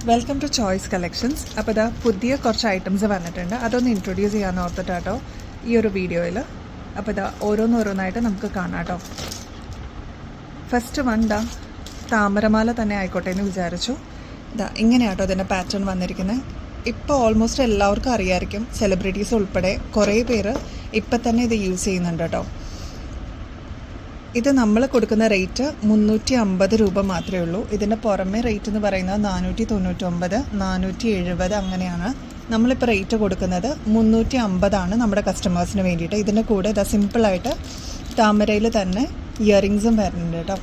Welcome to choice collections. അപ്പോൾ ഇതാ പുതിയ കുറച്ച് ഐറ്റംസ് വന്നിട്ടുണ്ട്. അതൊന്ന് ഇൻട്രൊഡ്യൂസ് ചെയ്യാൻ ഓർത്തിട്ടാട്ടോ ഈ ഒരു വീഡിയോയിൽ. അപ്പോൾ ഇതാ ഓരോന്നോരോന്നായിട്ട് നമുക്ക് കാണാം കേട്ടോ. ഫസ്റ്റ് വൺ ദാ താമരമാല തന്നെ ആയിക്കോട്ടെ എന്ന് വിചാരിച്ചു. ഇതാ ഇങ്ങനെയാട്ടോ അതിൻ്റെ പാറ്റേൺ വന്നിരിക്കുന്നത്. ഇപ്പോൾ ഓൾമോസ്റ്റ് എല്ലാവർക്കും അറിയാമായിരിക്കും, സെലിബ്രിറ്റീസ് ഉൾപ്പെടെ കുറേ പേര് ഇപ്പം തന്നെ ഇത് യൂസ് ചെയ്യുന്നുണ്ട് കേട്ടോ. ഇത് നമ്മൾ കൊടുക്കുന്ന റേറ്റ് 350 രൂപ മാത്രമേ ഉള്ളൂ. ഇതിൻ്റെ പുറമെ റേറ്റ് എന്ന് പറയുന്നത് 499, 470 അങ്ങനെയാണ്. നമ്മളിപ്പോൾ റേറ്റ് കൊടുക്കുന്നത് 350 നമ്മുടെ കസ്റ്റമേഴ്സിന് വേണ്ടിയിട്ട്. ഇതിൻ്റെ കൂടെ ഇതാ സിമ്പിളായിട്ട് താമരയിൽ തന്നെ ഇയറിങ്സും വരുന്നുണ്ട് കേട്ടോ.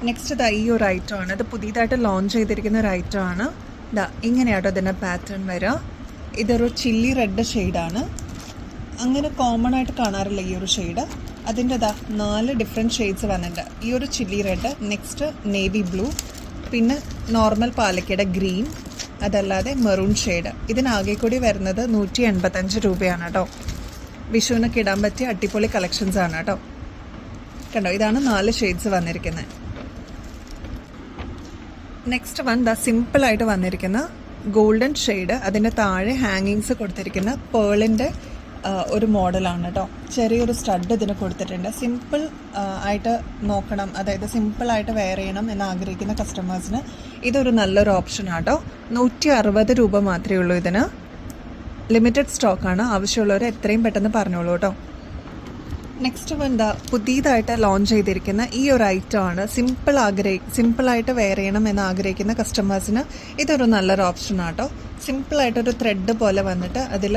നെക്സ്റ്റ് ഇതാ ഈ ഒരു ഐറ്റമാണ്. ഇത് പുതിയതായിട്ട് ലോഞ്ച് ചെയ്തിരിക്കുന്ന ഒരു ഐറ്റമാണ്. ഇതാ ഇങ്ങനെയാട്ടോ ഇതിൻ്റെ പാറ്റേൺ വരിക. ഇതൊരു ചില്ലി റെഡ് ഷെയ്ഡാണ്. അങ്ങനെ കോമൺ ആയിട്ട് കാണാറില്ല ഈ ഒരു ഷെയ്ഡ്. അതിൻ്റെ 4 ഡിഫറെൻറ്റ് ഷെയ്ഡ്സ് വന്നിട്ടുണ്ട്. ഈ ഒരു chilli red, next navy blue, പിന്നെ നോർമൽ പാലക്കയുടെ ഗ്രീൻ, അതല്ലാതെ മെറൂൺ ഷെയ്ഡ്. ഇതിനാകെ കൂടി വരുന്നത് 185 രൂപയാണ് കേട്ടോ. വിഷുവിനൊക്കെ ഇടാൻ പറ്റിയ അടിപൊളി കളക്ഷൻസ് ആണ് കേട്ടോ. കണ്ടോ, ഇതാണ് 4 ഷെയ്ഡ്സ് വന്നിരിക്കുന്നത്. നെക്സ്റ്റ് വൺ സിമ്പിളായിട്ട് വന്നിരിക്കുന്ന ഗോൾഡൻ ഷെയ്ഡ്. അതിൻ്റെ താഴെ ഹാങ്ങിങ്സ് കൊടുത്തിരിക്കുന്ന പേളിൻ്റെ ഒരു മോഡലാണ് കേട്ടോ. ചെറിയൊരു സ്റ്റഡ് ഇതിന് കൊടുത്തിട്ടുണ്ട്. സിമ്പിൾ ആയിട്ട് നോക്കണം, അതായത് സിമ്പിളായിട്ട് വെയർ ചെയ്യണം എന്ന് ആഗ്രഹിക്കുന്ന കസ്റ്റമേഴ്സിന് ഇതൊരു നല്ലൊരു ഓപ്ഷനാണ് കേട്ടോ. 160 രൂപ മാത്രമേ ഉള്ളൂ. ഇതിന് ലിമിറ്റഡ് സ്റ്റോക്കാണ്. ആവശ്യമുള്ളവർ എത്രയും പെട്ടെന്ന് പറഞ്ഞോളൂ കേട്ടോ. നെക്സ്റ്റ് എന്താ പുതിയതായിട്ട് ലോഞ്ച് ചെയ്തിരിക്കുന്ന ഈ ഒരു ഐറ്റമാണ്. സിമ്പിളായിട്ട് വെയർ ചെയ്യണം എന്ന് ആഗ്രഹിക്കുന്ന കസ്റ്റമേഴ്സിന് ഇതൊരു നല്ലൊരു ഓപ്ഷനാണ് കേട്ടോ. സിമ്പിളായിട്ടൊരു ത്രെഡ് പോലെ വന്നിട്ട് അതിൽ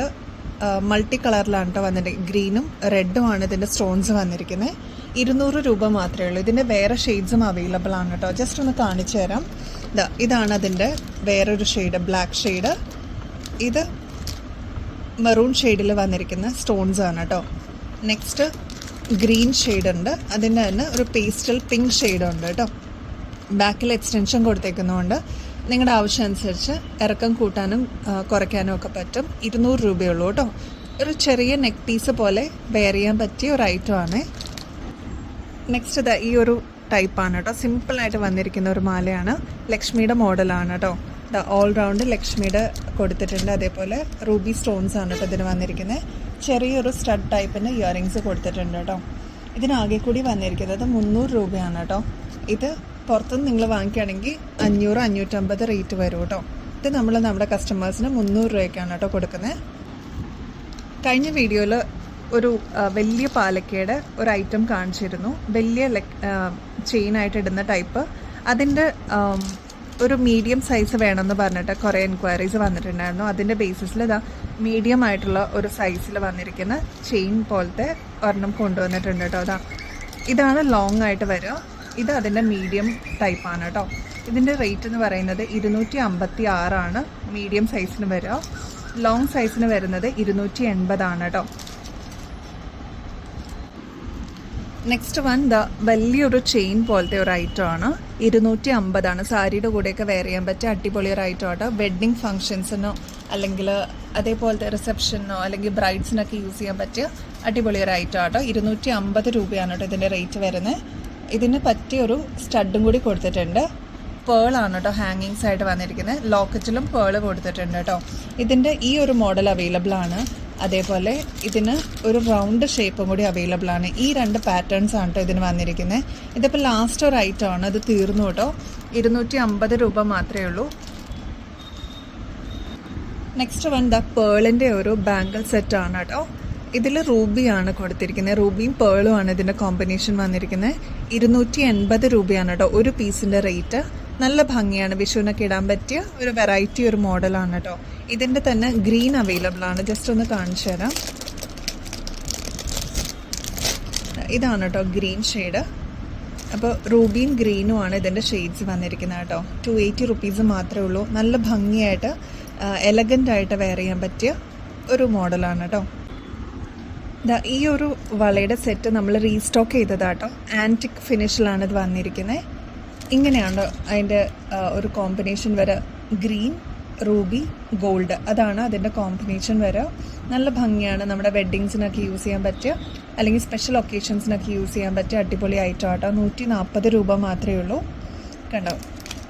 മൾട്ടി കളറിലാണ് കേട്ടോ വന്നിട്ട്. ഗ്രീനും റെഡുമാണ് ഇതിൻ്റെ സ്റ്റോൺസ് വന്നിരിക്കുന്നത്. 200 രൂപ മാത്രമേ ഉള്ളൂ. ഇതിൻ്റെ വേറെ ഷെയ്ഡ്സും അവൈലബിൾ ആണ് കേട്ടോ. ജസ്റ്റ് ഒന്ന് കാണിച്ചു തരാം. ഇതാണ് അതിൻ്റെ വേറൊരു ഷെയ്ഡ്, ബ്ലാക്ക് ഷെയ്ഡ്. ഇത് മെറൂൺ ഷെയ്ഡിൽ വന്നിരിക്കുന്ന സ്റ്റോൺസ് ആണ് കേട്ടോ. നെക്സ്റ്റ് ഗ്രീൻ ഷെയ്ഡ് ഉണ്ട്. അതിൻ്റെ തന്നെ ഒരു പേസ്റ്റൽ പിങ്ക് ഷെയ്ഡ് ഉണ്ട് കേട്ടോ. ബാക്കിൽ എക്സ്റ്റൻഷൻ കൊടുത്തേക്കുന്നതുകൊണ്ട് നിങ്ങളുടെ ആവശ്യം അനുസരിച്ച് ഇറക്കം കൂട്ടാനും കുറയ്ക്കാനും ഒക്കെ പറ്റും. 200 രൂപയുള്ളൂ കേട്ടോ. ഒരു ചെറിയ നെക്ക് പീസ് പോലെ വെയർ ചെയ്യാൻ പറ്റിയ ഒരു ഐറ്റമാണ്. നെക്സ്റ്റ് ഈ ഒരു ടൈപ്പാണ് കേട്ടോ. സിമ്പിളായിട്ട് വന്നിരിക്കുന്ന ഒരു മാലയാണ്. ലക്ഷ്മിയുടെ മോഡലാണ് കേട്ടോ. ഓൾ റൗണ്ട് ലക്ഷ്മിയുടെ കൊടുത്തിട്ടുണ്ട്. അതേപോലെ റൂബി സ്റ്റോൺസ് ആണ് കേട്ടോ ഇതിന് വന്നിരിക്കുന്നത്. ചെറിയൊരു സ്റ്റഡ് ടൈപ്പിന് ഇയറിങ്സ് കൊടുത്തിട്ടുണ്ട് കേട്ടോ. ഇതിനാകെ കൂടി വന്നിരിക്കുന്നത് 300 രൂപയാണ് കേട്ടോ. ഇത് പുറത്തുനിന്ന് നിങ്ങൾ വാങ്ങിക്കുകയാണെങ്കിൽ 500, 550 റേറ്റ് വരും കേട്ടോ. ഇത് നമ്മുടെ കസ്റ്റമേഴ്സിന് 300 രൂപയ്ക്കാണ് കേട്ടോ കൊടുക്കുന്നത്. കഴിഞ്ഞ വീഡിയോയിൽ ഒരു വലിയ പാലക്കയുടെ ഒരു ഐറ്റം കാണിച്ചിരുന്നു. വലിയ ചെയിനായിട്ട് ഇടുന്ന ടൈപ്പ്. അതിൻ്റെ ഒരു മീഡിയം സൈസ് വേണമെന്ന് പറഞ്ഞിട്ട് കുറേ എൻക്വയറീസ് വന്നിട്ടുണ്ടായിരുന്നു. അതിൻ്റെ ബേസിസിൽ മീഡിയം ആയിട്ടുള്ള ഒരു സൈസിൽ വന്നിരിക്കുന്ന ചെയിൻ പോലത്തെ ഒരെണ്ണം കൊണ്ടുവന്നിട്ടുണ്ട് കേട്ടോ. ഇതാണ് ലോങ് ആയിട്ട് വരിക. ഇത് അതിൻ്റെ മീഡിയം ടൈപ്പാണ് കേട്ടോ. ഇതിൻ്റെ റേറ്റ് എന്ന് പറയുന്നത് 256 മീഡിയം സൈസിന് വരിക. ലോങ് സൈസിന് വരുന്നത് 280 കേട്ടോ. നെക്സ്റ്റ് വൺ വലിയൊരു ചെയിൻ പോലത്തെ ഒരു ഐറ്റമാണ്. 250 സാരിയുടെ കൂടെയൊക്കെ വെയർ ചെയ്യാൻ പറ്റിയ അടിപൊളി ഒരു ഐറ്റം ആട്ടോ. വെഡ്ഡിങ് ഫംഗ്ഷൻസിനോ അല്ലെങ്കിൽ അതേപോലത്തെ റിസപ്ഷനോ അല്ലെങ്കിൽ ബ്രൈഡ്സിനൊക്കെ യൂസ് ചെയ്യാൻ പറ്റിയ അടിപൊളി ഒരു ഐറ്റം ആട്ടോ. 250 രൂപയാണ് കേട്ടോ ഇതിൻ്റെ റേറ്റ് വരുന്നത്. ഇതിന് പറ്റിയൊരു സ്റ്റഡും കൂടി കൊടുത്തിട്ടുണ്ട്. പേളാണ് കേട്ടോ ഹാങ്ങിങ്സ് ആയിട്ട് വന്നിരിക്കുന്നത്. ലോക്കറ്റിലും പേള് കൊടുത്തിട്ടുണ്ട് കേട്ടോ. ഇതിൻ്റെ ഈ ഒരു മോഡൽ അവൈലബിൾ ആണ്. അതേപോലെ ഇതിന് ഒരു റൗണ്ട് ഷേപ്പും കൂടി അവൈലബിൾ ആണ്. ഈ 2 പാറ്റേൺസ് ആണ് കേട്ടോ ഇതിന് വന്നിരിക്കുന്നത്. ഇതിപ്പോൾ ലാസ്റ്റ് ഒരു ഐറ്റം ആണ്. അത് തീർന്നു കേട്ടോ. 250 രൂപ മാത്രമേ ഉള്ളൂ. നെക്സ്റ്റ് വൺ പേളിൻ്റെ ഒരു ബാംഗിൾ സെറ്റാണ് കേട്ടോ. ഇതിൽ റൂബിയാണ് കൊടുത്തിരിക്കുന്നത്. റൂബിയും പേളും ആണ് ഇതിൻ്റെ കോമ്പിനേഷൻ വന്നിരിക്കുന്നത്. 280 രൂപയാണ് കേട്ടോ ഒരു പീസിൻ്റെ റേറ്റ്. നല്ല ഭംഗിയാണ്. വിഷുവിനൊക്കെ ഇടാൻ പറ്റിയ ഒരു വെറൈറ്റി ഒരു മോഡലാണ് കേട്ടോ. ഇതിൻ്റെ തന്നെ ഗ്രീൻ അവൈലബിൾ ആണ്. ജസ്റ്റ് ഒന്ന് കാണിച്ചു തരാം. ഇതാണ് കേട്ടോ ഗ്രീൻ ഷെയ്ഡ്. അപ്പോൾ റൂബിയും ഗ്രീനും ആണ് ഇതിൻ്റെ ഷെയ്ഡ്സ് വന്നിരിക്കുന്നത് കേട്ടോ. 280 റുപ്പീസ് മാത്രമേ ഉള്ളൂ. നല്ല ഭംഗിയായിട്ട് എലഗൻ്റായിട്ട് വെയർ ചെയ്യാൻ പറ്റിയ ഒരു മോഡലാണ് കേട്ടോ. ഈ ഒരു വളയുടെ സെറ്റ് നമ്മൾ റീസ്റ്റോക്ക് ചെയ്തതാട്ടോ. ആൻറ്റിക് ഫിനിഷിലാണ് ഇത് വന്നിരിക്കുന്നത്. ഇങ്ങനെയാണ് അതിൻ്റെ ഒരു കോമ്പിനേഷൻ വരെ. ഗ്രീൻ, റൂബി, ഗോൾഡ്, അതാണ് അതിൻ്റെ കോമ്പിനേഷൻ വരെ. നല്ല ഭംഗിയാണ്. നമ്മുടെ വെഡ്ഡിങ്സിനൊക്കെ യൂസ് ചെയ്യാൻ പറ്റിയ അല്ലെങ്കിൽ സ്പെഷ്യൽ ഒക്കേഷൻസിനൊക്കെ യൂസ് ചെയ്യാൻ പറ്റിയ അടിപൊളി ഐറ്റം ആട്ടോ. 140 രൂപ മാത്രമേ ഉള്ളൂ. കണ്ടോ,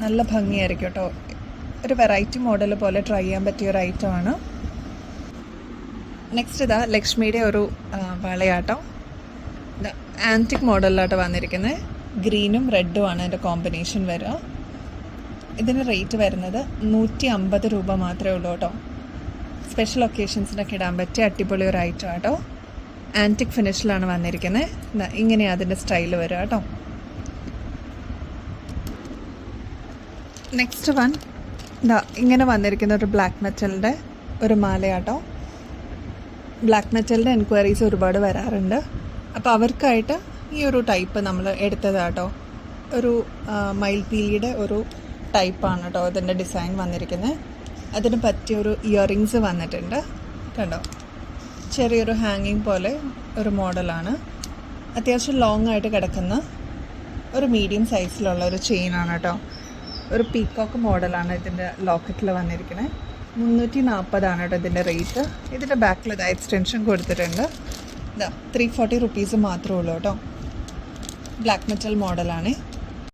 നല്ല ഭംഗിയായിരിക്കും കേട്ടോ. ഒരു വെറൈറ്റി മോഡൽ പോലെ ട്രൈ ചെയ്യാൻ പറ്റിയ ഒരു ഐറ്റമാണ്. നെക്സ്റ്റ് ഇതാ ലക്ഷ്മിയുടെ ഒരു വളയാട്ടോ. ആൻറ്റിക് മോഡലിലാട്ടോ വന്നിരിക്കുന്നത്. ഗ്രീനും റെഡുമാണ് ഇതിൻ്റെ കോമ്പിനേഷൻ വരിക. ഇതിന് റേറ്റ് വരുന്നത് 150 രൂപ മാത്രമേ ഉള്ളൂ കേട്ടോ. സ്പെഷ്യൽ ഒക്കേഷൻസിനൊക്കെ ഇടാൻ പറ്റിയ അടിപൊളി ഒരു ഐറ്റം ആട്ടോ. ആൻറ്റിക് ഫിനിഷിലാണ് വന്നിരിക്കുന്നത്. ഇങ്ങനെയാണ് അതിൻ്റെ സ്റ്റൈൽ വരിക കേട്ടോ. നെക്സ്റ്റ് വൺ ഇങ്ങനെ വന്നിരിക്കുന്ന ഒരു ബ്ലാക്ക് മെറ്റലിൻ്റെ ഒരു മാലയാട്ടോ. ബ്ലാക്ക് മെറ്റലിൻ്റെ എൻക്വയറീസ് ഒരുപാട് വരാറുണ്ട്. അപ്പോൾ അവർക്കായിട്ട് ഈ ഒരു ടൈപ്പ് നമ്മൾ എടുത്തതാട്ടോ. ഒരു മയിൽപീലിയുടെ ഒരു ടൈപ്പാണ് കേട്ടോ ഇതിൻ്റെ ഡിസൈൻ വന്നിരിക്കുന്നത്. അതിന് പറ്റിയൊരു ഇയറിങ്സ് വന്നിട്ടുണ്ട് കണ്ടോ. ചെറിയൊരു ഹാങ്ങിങ് പോലെ ഒരു മോഡലാണ്. അത്യാവശ്യം ലോങ് ആയിട്ട് കിടക്കുന്ന ഒരു മീഡിയം സൈസിലുള്ള ഒരു ചെയിനാണ് കേട്ടോ. ഒരു പീക്കോക്ക് മോഡലാണ് ഇതിൻ്റെ ലോക്കറ്റിൽ വന്നിരിക്കുന്നത്. 340 കേട്ടോ ഇതിൻ്റെ റേറ്റ്. ഇതിൻ്റെ ബാക്കിൽ ഇതാ എക്സ്റ്റൻഷൻ കൊടുത്തിട്ടുണ്ട്. ഇതാ 340 റുപ്പീസ് മാത്രമേ ഉള്ളൂ കേട്ടോ. ബ്ലാക്ക് മെറ്റൽ മോഡലാണ്.